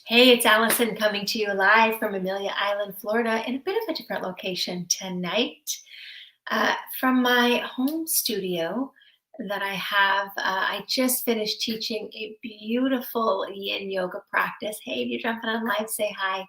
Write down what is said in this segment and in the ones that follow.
Hey, it's Allison coming to you live from Amelia Island, Florida, in a bit of a different location tonight. From my home studio that I have, I just finished teaching a beautiful yin yoga practice. Hey, if you're jumping on live, say hi.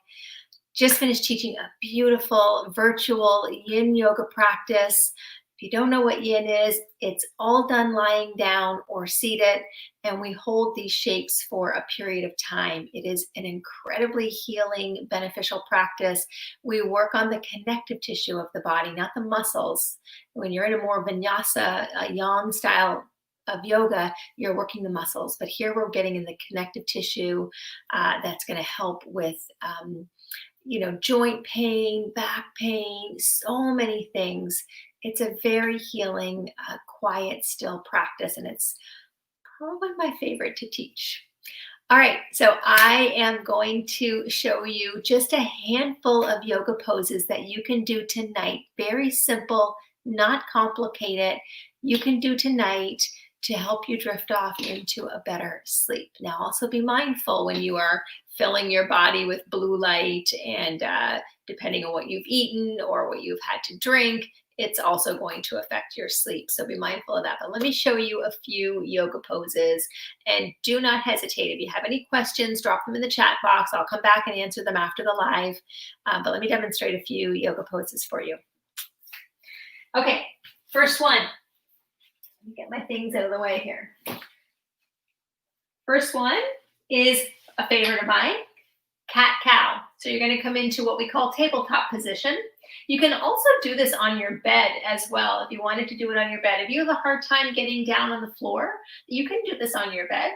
Just finished teaching a beautiful virtual yin yoga practice. If you don't know what yin is, it's all done lying down or seated, and we hold these shapes for a period of time. It is an incredibly healing, beneficial practice. We work on the connective tissue of the body, not the muscles. When you're in a more vinyasa, a yang style of yoga, you're working the muscles, but here we're getting in the connective tissue that's going to help with joint pain, back pain, so many things. It's a very healing, quiet, still practice, and it's probably my favorite to teach. All right, so I am going to show you just a handful of yoga poses that you can do tonight. Very simple, not complicated. You can do tonight to help you drift off into a better sleep. Now, also be mindful when you are filling your body with blue light and depending on what you've eaten or what you've had to drink, it's also going to affect your sleep. So be mindful of that. But let me show you a few yoga poses, and do not hesitate. If you have any questions, drop them in the chat box. I'll come back and answer them after the live. But let me demonstrate a few yoga poses for you. Okay, first one. Let me get my things out of the way here. First one is a favorite of mine, cat-cow. So you're going to come into what we call tabletop position. You can also do this on your bed as well if you wanted to do it on your bed. If you have a hard time getting down on the floor, you can do this on your bed.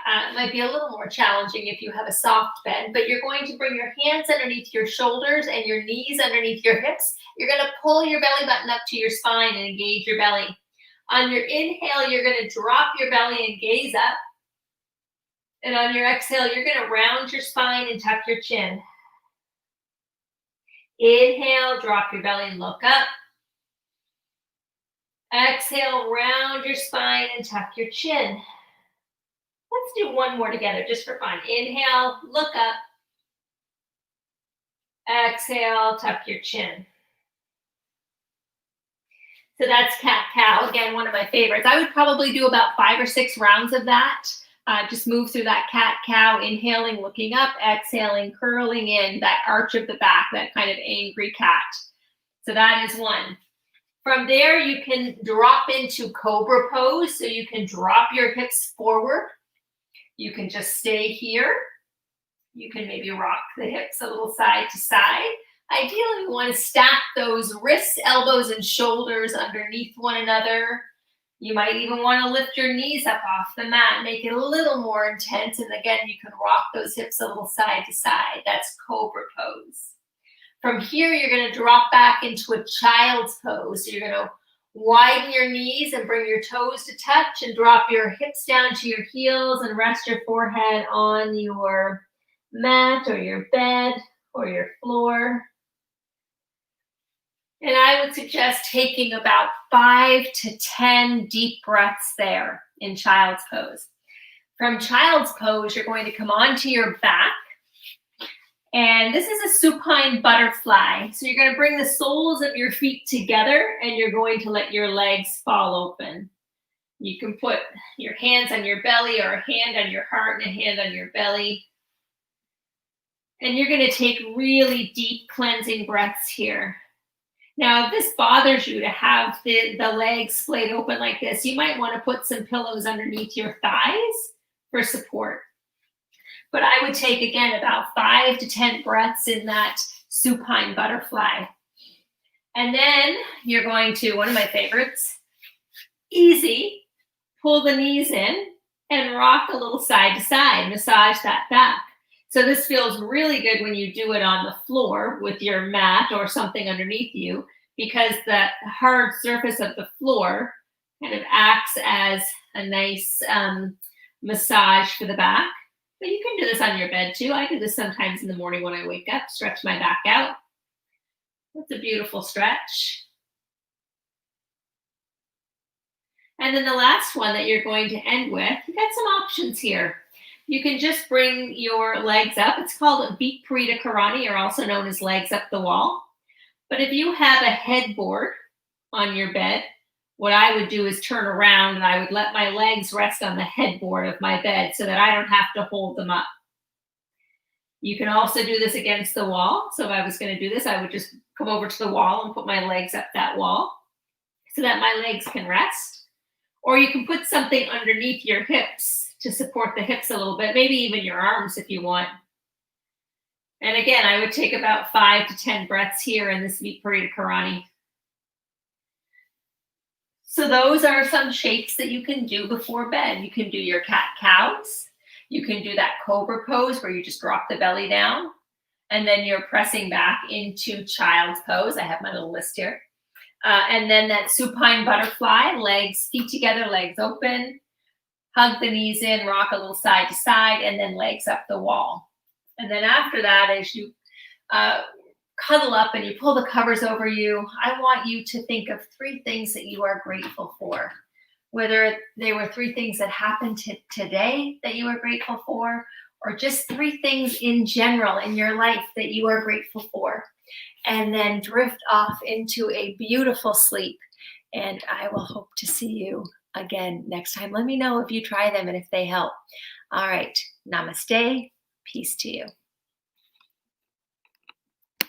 It might be a little more challenging if you have a soft bed, but you're going to bring your hands underneath your shoulders and your knees underneath your hips. You're going to pull your belly button up to your spine and engage your belly. On your inhale, you're going to drop your belly and gaze up. And on your exhale, you're going to round your spine and tuck your chin. Inhale, drop your belly and look up. Exhale, round your spine and tuck your chin. Let's do one more together just for fun. Inhale, look up. Exhale, tuck your chin. So that's cat-cow. Again, one of my favorites. I would probably do about 5 or 6 rounds of that. Just move through that cat-cow, inhaling, looking up, exhaling, curling in, that arch of the back, that kind of angry cat. So that is one. From there, you can drop into cobra pose. So you can drop your hips forward. You can just stay here. You can maybe rock the hips a little side to side. Ideally, we want to stack those wrists, elbows, and shoulders underneath one another. You might even want to lift your knees up off the mat, make it a little more intense. And again, you can rock those hips a little side to side. That's cobra pose. From here, you're going to drop back into a child's pose. So you're going to widen your knees and bring your toes to touch and drop your hips down to your heels and rest your forehead on your mat or your bed or your floor. And I would suggest taking about 5 to 10 deep breaths there in child's pose. From child's pose, you're going to come onto your back. And this is a supine butterfly. So you're going to bring the soles of your feet together and you're going to let your legs fall open. You can put your hands on your belly or a hand on your heart and a hand on your belly. And you're going to take really deep cleansing breaths here. Now, if this bothers you to have the legs splayed open like this, you might want to put some pillows underneath your thighs for support. But I would take, again, about 5 to 10 breaths in that supine butterfly. And then you're going to, one of my favorites, easy, pull the knees in and rock a little side to side, massage that back. So this feels really good when you do it on the floor with your mat or something underneath you, because the hard surface of the floor kind of acts as a nice massage for the back. But you can do this on your bed too. I do this sometimes in the morning when I wake up, stretch my back out. That's a beautiful stretch. And then the last one that you're going to end with, you got some options here. you can just bring your legs up. It's called Viparita Karani, or also known as legs up the wall. But if you have a headboard on your bed, what I would do is turn around and I would let my legs rest on the headboard of my bed so that I don't have to hold them up. You can also do this against the wall. So if I was going to do this, I would just come over to the wall and put my legs up that wall so that my legs can rest. Or you can put something underneath your hips to support the hips a little bit, maybe even your arms if you want. And again, I would take about 5 to 10 breaths here in this Viparita Karani. So those are some shapes that you can do before bed. You can do your cat-cows. You can do that cobra pose where you just drop the belly down and then you're pressing back into child's pose. I have my little list here. And then that supine butterfly, legs, feet together, legs open, hug the knees in, rock a little side to side, and then legs up the wall. And then after that, as you cuddle up and you pull the covers over you, I want you to think of 3 things that you are grateful for. Whether they were 3 things that happened today that you are grateful for, or just 3 things in general in your life that you are grateful for. And then drift off into a beautiful sleep. And I will hope to see you again next time. Let me know if you try them and if they help. All right. Namaste. Peace to you.